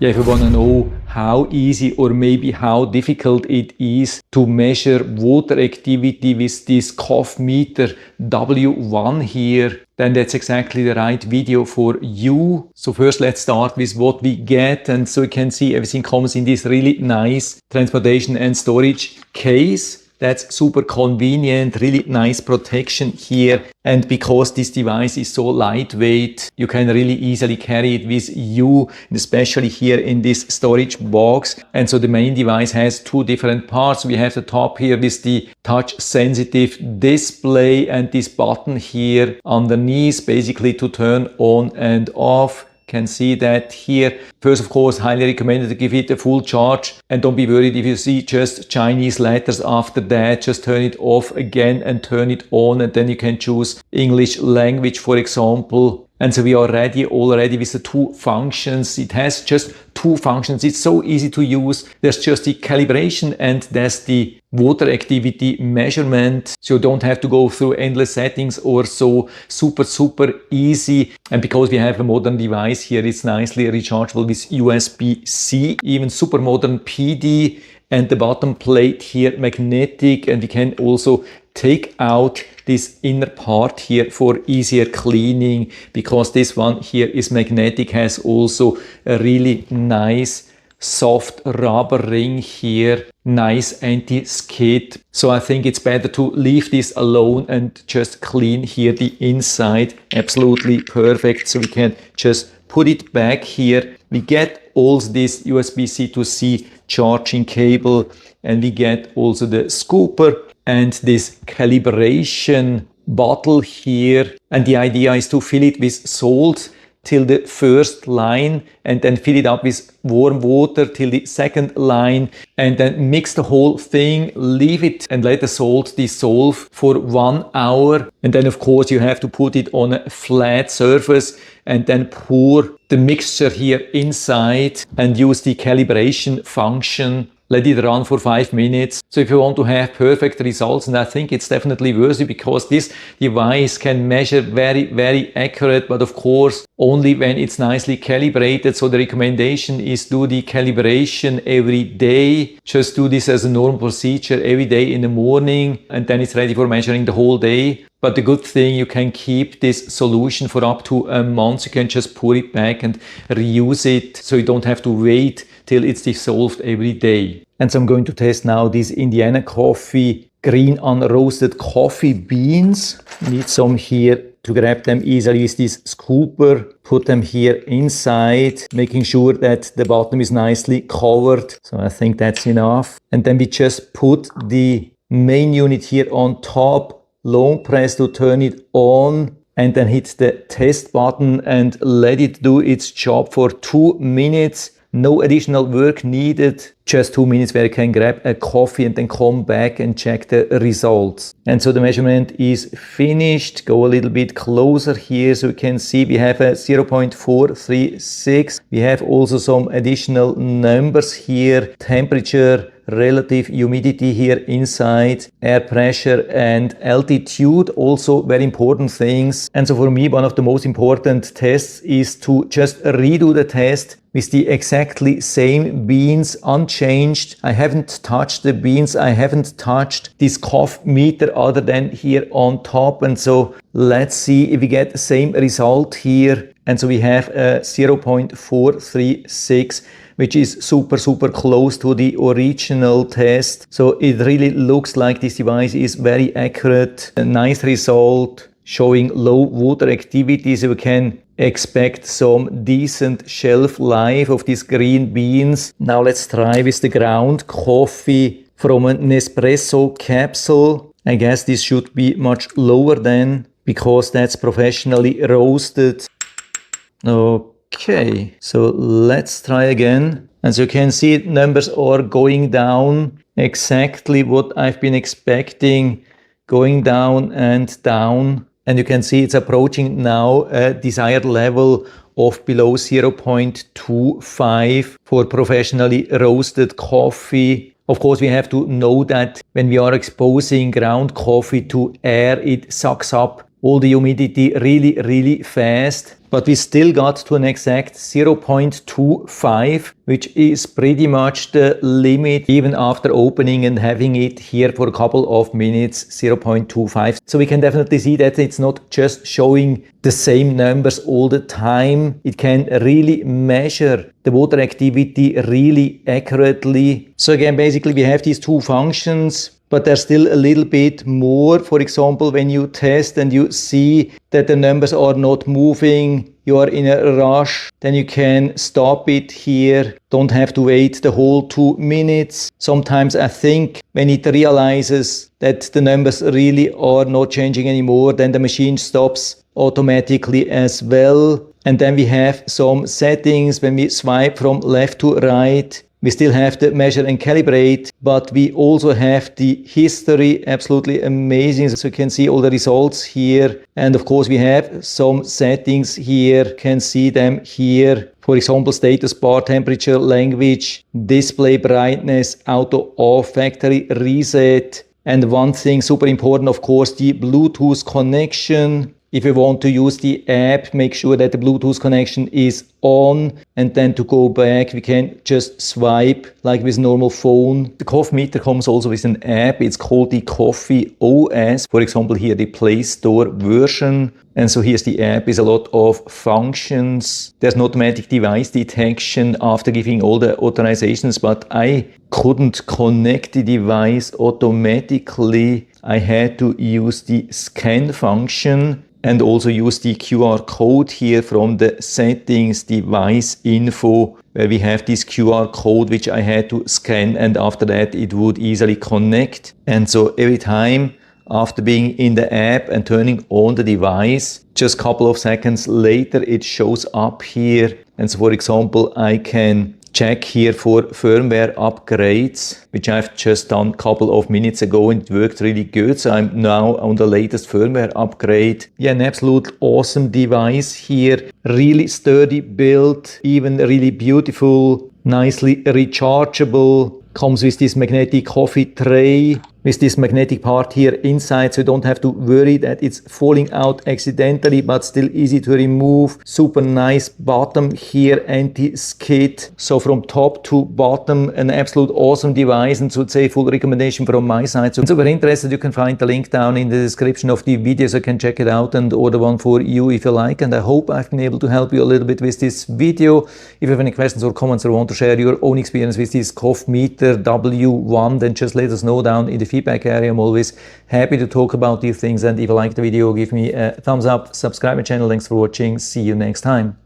Yeah, if you want to know how easy or maybe how difficult it is to measure water activity with this CoffeeMeter W1 here, then that's exactly the right video for you. So first let's start with what we get, and so you can see everything comes in this really nice transportation and storage case. That's super convenient, really nice protection here. And because this device is so lightweight, you can really easily carry it with you, especially here in this storage box. And so the main device has two different parts. We have the top here with the touch sensitive display and this button here underneath, basically to turn on and off. Can see that here. First, of course, highly recommended to give it a full charge, and don't be worried if you see just Chinese letters after that. Just turn it off again and turn it on, and then you can choose English language, for example. And so we are ready already with the two functions. It has just two functions. It's so easy to use. There's just the calibration and there's the water activity measurement. So you don't have to go through endless settings or so. Super easy. And because we have a modern device here, it's nicely rechargeable with USB-C, even super modern PD. And the bottom plate here magnetic, and we can also take out this inner part here for easier cleaning, because this one here is magnetic, has also a really nice soft rubber ring here, nice anti-skid. So I think it's better to leave this alone and just clean here the inside. Absolutely perfect. So we can just put it back here. We get also this USB-C to C charging cable, and we get also the scooper and this calibration bottle here. And the idea is to fill it with salt till the first line, and then fill it up with warm water till the second line, and then mix the whole thing, leave it and let the salt dissolve for 1 hour. And then of course you have to put it on a flat surface and then pour the mixture here inside and use the calibration function. Let it run for 5 minutes. So if you want to have perfect results, and I think it's definitely worth it, because this device can measure very accurate, but of course only when it's nicely calibrated. So the recommendation is do the calibration every day. Just do this as a normal procedure every day in the morning, and then it's ready for measuring the whole day. But the good thing, you can keep this solution for up to a month. You can just pour it back and reuse it, so you don't have to wait till it's dissolved every day. And so I'm going to test now these Indiana Coffee green unroasted coffee beans. Need some here to grab them easily with this scooper. Put them here inside, making sure that the bottom is nicely covered. So I think that's enough. And then we just put the main unit here on top. Long press to turn it on, and then hit the test button and let it do its job for 2 minutes. No additional work needed, just 2 minutes where you can grab a coffee and then come back and check the results. And so the measurement is finished. Go a little bit closer here so you can see we have a 0.436. We have also some additional numbers here. Temperature, relative humidity here inside, air pressure and altitude, also very important things. And so for me, one of the most important tests is to just redo the test with the exactly same beans unchanged. I haven't touched the beans, I haven't touched this CoffeeMeter other than here on top. And so let's see if we get the same result here. And so we have a 0.436, which is super close to the original test. So it really looks like this device is very accurate. A nice result showing low water activity, so we can expect some decent shelf life of these green beans. Now let's try with the ground coffee from an Nespresso capsule. I guess this should be much lower then, because that's professionally roasted. Okay, so let's try again. As you can see, numbers are going down, exactly what I've been expecting, going down and down. And you can see it's approaching now a desired level of below 0.25 for professionally roasted coffee. Of course, we have to know that when we are exposing ground coffee to air, it sucks up all the humidity really fast. but we still got to an exact 0.25, which is pretty much the limit even after opening and having it here for a couple of minutes, 0.25. So we can definitely see that it's not just showing the same numbers all the time. It can really measure the water activity really accurately. So again, basically we have these two functions, but there's still a little bit more. For example, when you test and you see that the numbers are not moving, you are in a rush, then you can stop it here. Don't have to wait the whole 2 minutes. Sometimes I think when it realizes that the numbers really are not changing anymore, then the machine stops automatically as well. And then we have some settings. When we swipe from left to right, we still have the measure and calibrate, but we also have the history. Absolutely amazing. So you can see all the results here. And of course we have some settings here. You can see them here. For example, status bar, temperature, language, display brightness, auto off, factory reset. And one thing super important, of course, the Bluetooth connection. If you want to use the app, make sure that the Bluetooth connection is on, and then to go back, we can just swipe like with normal phone. The CoffeeMeter comes also with an app. It's called the CoffeeOS. For example, here the Play Store version. And so here's the app with a lot of functions. There's an automatic device detection after giving all the authorizations, but I couldn't connect the device automatically. I had to use the scan function and also use the QR code here from the settings device info, where we have this QR code which I had to scan, and after that it would easily connect. And so every time after being in the app and turning on the device, just a couple of seconds later it shows up here. And so for example, I can check here for firmware upgrades, which I've just done a couple of minutes ago, and it worked really good. So I'm now on the latest firmware upgrade. Yeah, an absolute awesome device here. Really sturdy build, even really beautiful, nicely rechargeable. Comes with this magnetic coffee tray, with this magnetic part here inside, so you don't have to worry that it's falling out accidentally, but still easy to remove. Super nice bottom here, anti-skid. So from top to bottom, an absolute awesome device, and so it's a full recommendation from my side. So if you're interested, you can find the link down in the description of the video, so you can check it out and order one for you if you like. And I hope I've been able to help you a little bit with this video. If you have any questions or comments or want to share your own experience with this CoffeeMeter W1, then just let us know down in the feedback area. I'm always happy to talk about these things, and if you like the video, give me a thumbs up, subscribe my channel. Thanks for watching. See you next time.